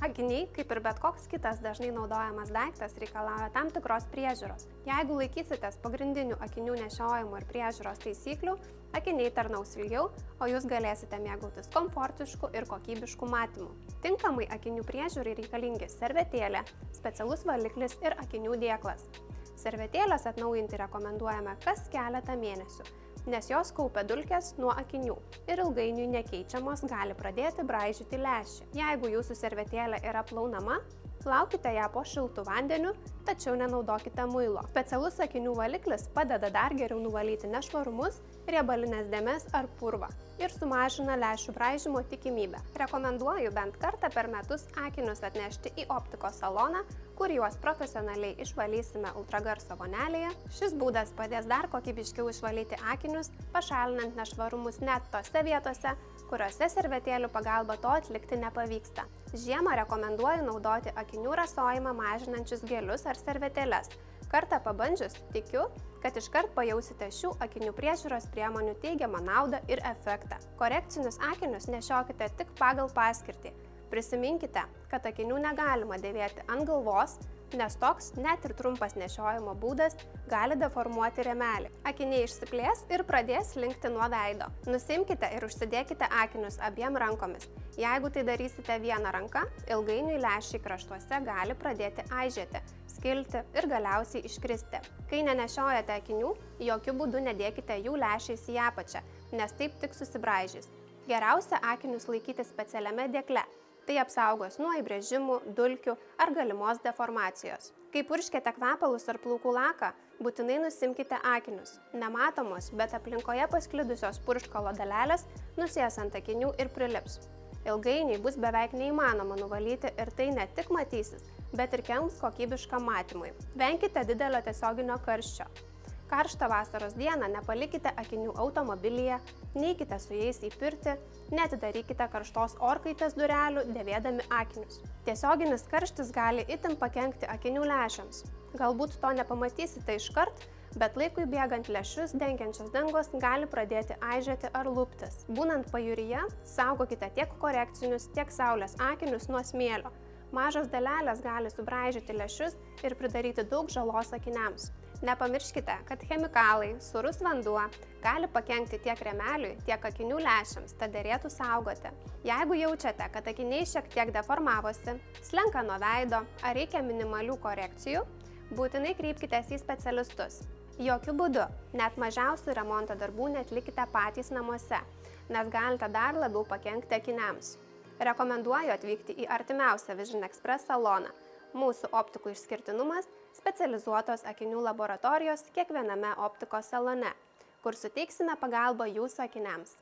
Akiniai, kaip ir bet koks kitas dažnai naudojamas daiktas, reikalauja tam tikros priežiūros. Jeigu laikysitės pagrindinių akinių nešiojimo ir priežiūros taisyklių, akiniai tarnaus ilgiau, o jūs galėsite mėgautis komfortišku ir kokybišku matymu. Tinkamai akinių priežiūrai reikalingi servetėlė, specialus valiklis ir akinių dėklas. Servetėlės atnaujinti rekomenduojame kas keletą mėnesių, nes jos kaupia dulkes nuo akinių ir ilgainiui nekeičiamos gali pradėti braižyti lęšį. Jeigu jūsų servetėlė yra plaunama, plaukite ją po šiltu vandeniu, tačiau nenaudokite muilo. Specialus akinių valiklis padeda dar geriau nuvalyti nešvarumus, riebalines dėmes ar purvą ir sumažina lęšių braižymo tikimybę. Rekomenduoju bent kartą per metus akinius atnešti į optikos saloną, kur juos profesionaliai išvalysime ultragarso vonelėje. Šis būdas padės dar kokybiškiau išvalyti akinius, pašalinant nešvarumus net tose vietose, kuriuose servetėlių pagalba to atlikti nepavyksta. Žiemą rekomenduoju naudoti akinių rasojimą mažinančius gelius ar servetėles. Kartą pabandžius, tikiu, kad iškart pajausite šių akinių priežiūros priemonių teigiamą naudą ir efektą. Korekcinius akinius nešiokite tik pagal paskirtį. Prisiminkite, kad akinių negalima dėvėti ant galvos, nes toks net ir trumpas nešiojimo būdas gali deformuoti rėmelį. Akiniai išsiplės ir pradės slinkti nuo veido. Nusimkite ir užsidėkite akinius abiem rankomis. Jeigu tai darysite viena ranka, ilgainiui lęšiai kraštuose gali pradėti aižėti, skilti ir galiausiai iškristi. Kai nenešiojate akinių, jokiu būdu nedėkite jų lęšiais į apačią, nes taip tik susibraižys. Geriausia akinius laikyti specialiame dėkle. Tai apsaugos nuo įbrėžimų, dulkių ar galimos deformacijos. Kai purškiate kvepalus ar plaukų laką, būtinai nusimkite akinius. Nematomos, bet aplinkoje pasklidusios purškalo dalelės nusės ant akinių ir prilips. Ilgainiui bus beveik neįmanoma nuvalyti ir tai ne tik matysis, bet ir kenks kokybiškam matymui. Venkite didelio tiesioginio karščio. Karštą vasaros dieną nepalikite akinių automobilyje, neikite su jais į pirtį, neatidarykite karštos orkaitės durelių dėvėdami akinius. Tiesioginis karštis gali itin pakenkti akinių lęšiams. Galbūt to nepamatysite iškart, bet laikui bėgant lęšius dengiančios dangos gali pradėti aižėti ar luptis. Būnant pajūryje, saugokite tiek korekcinius, tiek saulės akinius nuo smėlio. Mažos dalelės gali subraižyti lęšius ir pridaryti daug žalos akiniams. Nepamirškite, kad chemikalai, sūrus vanduo gali pakenkti tiek rėmeliui, tiek akinių lęšiams, tad derėtų saugoti. Jeigu jaučiate, kad akiniai šiek tiek deformavosi, slenka nuo veido ar reikia minimalių korekcijų, būtinai kreipkitės į specialistus. Jokiu būdu, net mažiausių remonto darbų neatlikite patys namuose, nes galite dar labiau pakenkti akiniams. Rekomenduoju atvykti į artimiausią Vision Express saloną. Mūsų optikų išskirtinumas – specializuotos akinių laboratorijos kiekviename optikos salone, kur suteiksime pagalbą jūsų akiniams.